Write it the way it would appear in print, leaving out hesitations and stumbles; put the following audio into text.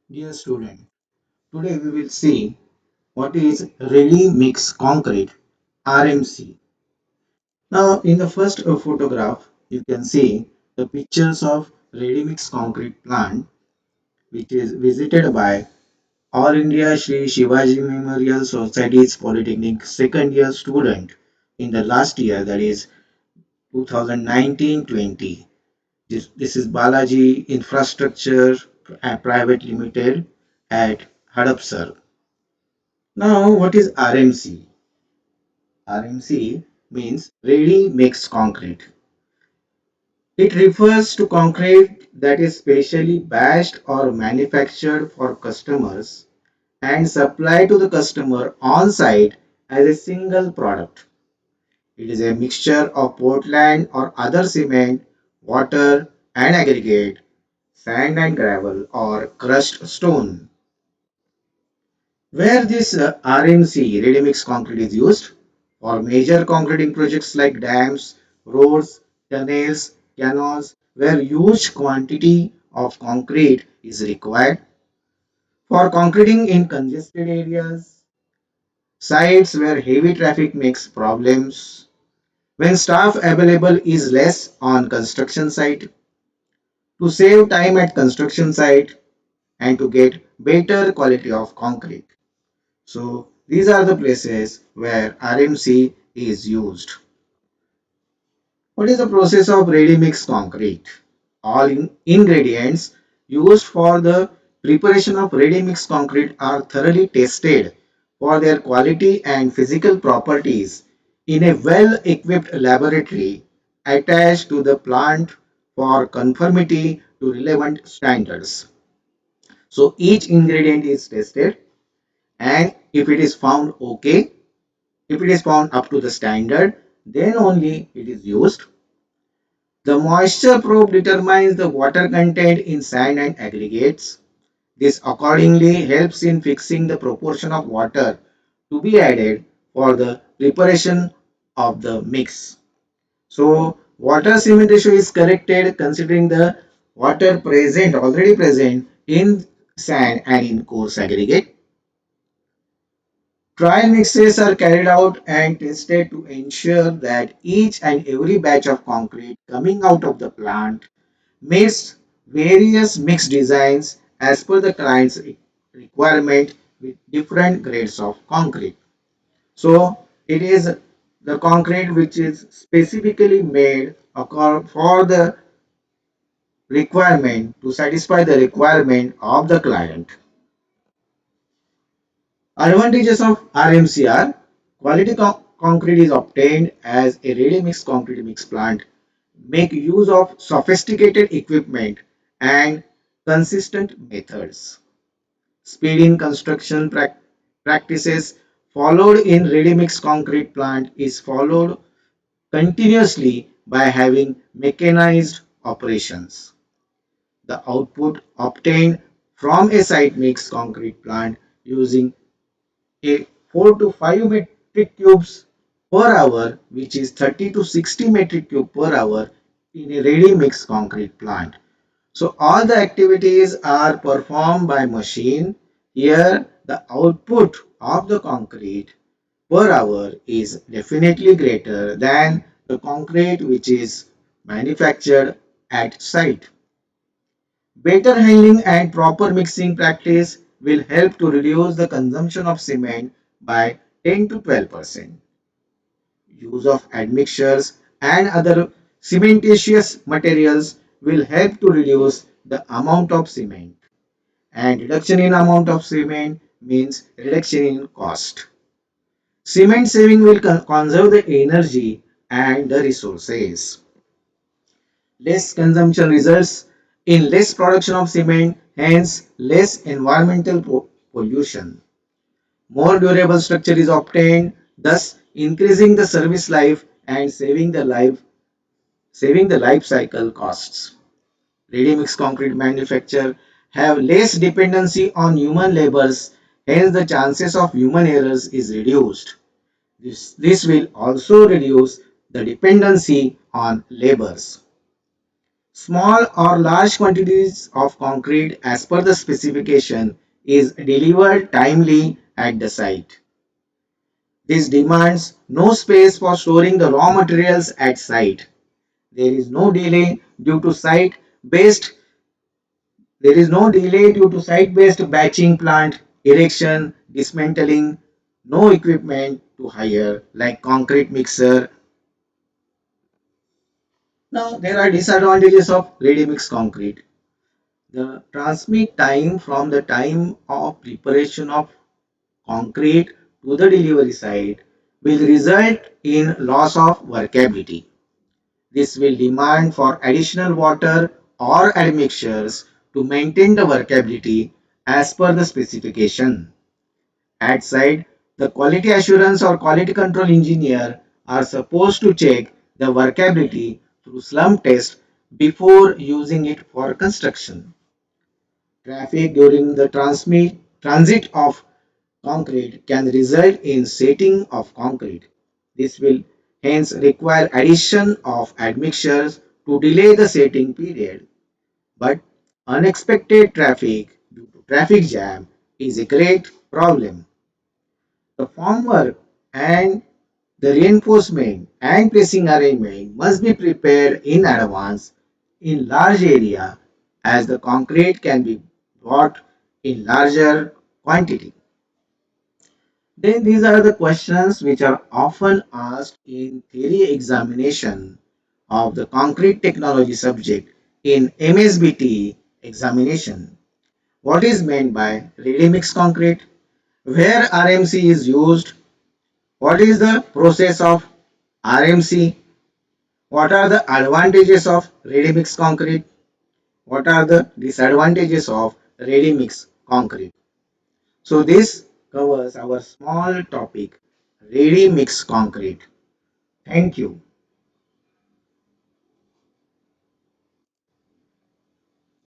Dear student, today we will see what is ready mix concrete RMC. Now in the first photograph you can see the pictures of ready mix concrete plant which is visited by All India Shri Shivaji Memorial Society's Polytechnic second year student in the last year, that is 2019-20. This is Balaji Infrastructure Private Limited at Hadapsar. Now, what is RMC? RMC means ready mixed concrete. It refers to concrete that is specially batched or manufactured for customers and supplied to the customer on site as a single product. It is a mixture of Portland or other cement, water and aggregate, sand and gravel, or crushed stone. Where this RMC ready mix concrete is used for major concreting projects like dams, roads, tunnels, canals, where huge quantity of concrete is required for concreting in congested areas, sites where heavy traffic makes problems, when staff available is less on construction site, to save time at construction site and to get better quality of concrete. So these are the places where RMC is used. What is the process of ready mix concrete? All ingredients used for the preparation of ready mix concrete are thoroughly tested for their quality and physical properties in a well equipped laboratory attached to the plant for conformity to relevant standards. So each ingredient is tested, and if it is found okay, if it is found up to the standard, then only it is used. The moisture probe determines the water content in sand and aggregates. This accordingly helps in fixing the proportion of water to be added for the preparation of the mix. So water cement ratio is corrected considering the water present already present in sand and in coarse aggregate. Trial mixes are carried out and tested to ensure that each and every batch of concrete coming out of the plant meets various mix designs as per the client's requirement with different grades of concrete. So it is the concrete which is specifically made for the requirement to satisfy the requirement of the client. Advantages of RMCR: quality concrete is obtained as a ready mix concrete mix plant. Make use of sophisticated equipment and consistent methods. Speed in construction practices followed in ready mix concrete plant is followed continuously by having mechanized operations. The output obtained from a site mix concrete plant using a 4 to 5 metric cubes per hour, which is 30 to 60 metric cube per hour in a ready mix concrete plant. So all the activities are performed by machine. Here the output of the concrete per hour is definitely greater than the concrete which is manufactured at site. Better handling and proper mixing practice will help to reduce the consumption of cement by 10 to 12%. Use of admixtures and other cementitious materials will help to reduce the amount of cement. And reduction in amount of cement means reduction in cost. Cement saving will conserve the energy and the resources. Less consumption results in less production of cement, hence less environmental pollution. More durable structure is obtained, thus increasing the service life and saving the life cycle costs. Ready mix concrete manufacture have less dependency on human labors, hence the chances of human errors is reduced. This will also reduce the dependency on labors. Small or large quantities of concrete as per the specification is delivered timely at the site. This demands no space for storing the raw materials at site. There is no delay due to site based There is no delay due to site-based batching plant, erection, dismantling, no equipment to hire like concrete mixer. Now there are disadvantages of ready-mix concrete. The transmit time from the time of preparation of concrete to the delivery site will result in loss of workability. This will demand for additional water or admixtures to maintain the workability as per the specification. At site, the quality assurance or quality control engineer are supposed to check the workability through slump test before using it for construction. Traffic during the transit of concrete can result in setting of concrete. This will hence require addition of admixtures to delay the setting period. But unexpected traffic due to traffic jam is a great problem. The formwork and the reinforcement and placing arrangement must be prepared in advance in large area as the concrete can be bought in larger quantity. Then these are the questions which are often asked in theory examination of the concrete technology subject in MSBT examination. What is meant by ready mix concrete? Where RMC is used? What is the process of RMC? What are the advantages of ready mix concrete? What are the disadvantages of ready mix concrete? So this covers our small topic ready mix concrete. Thank you.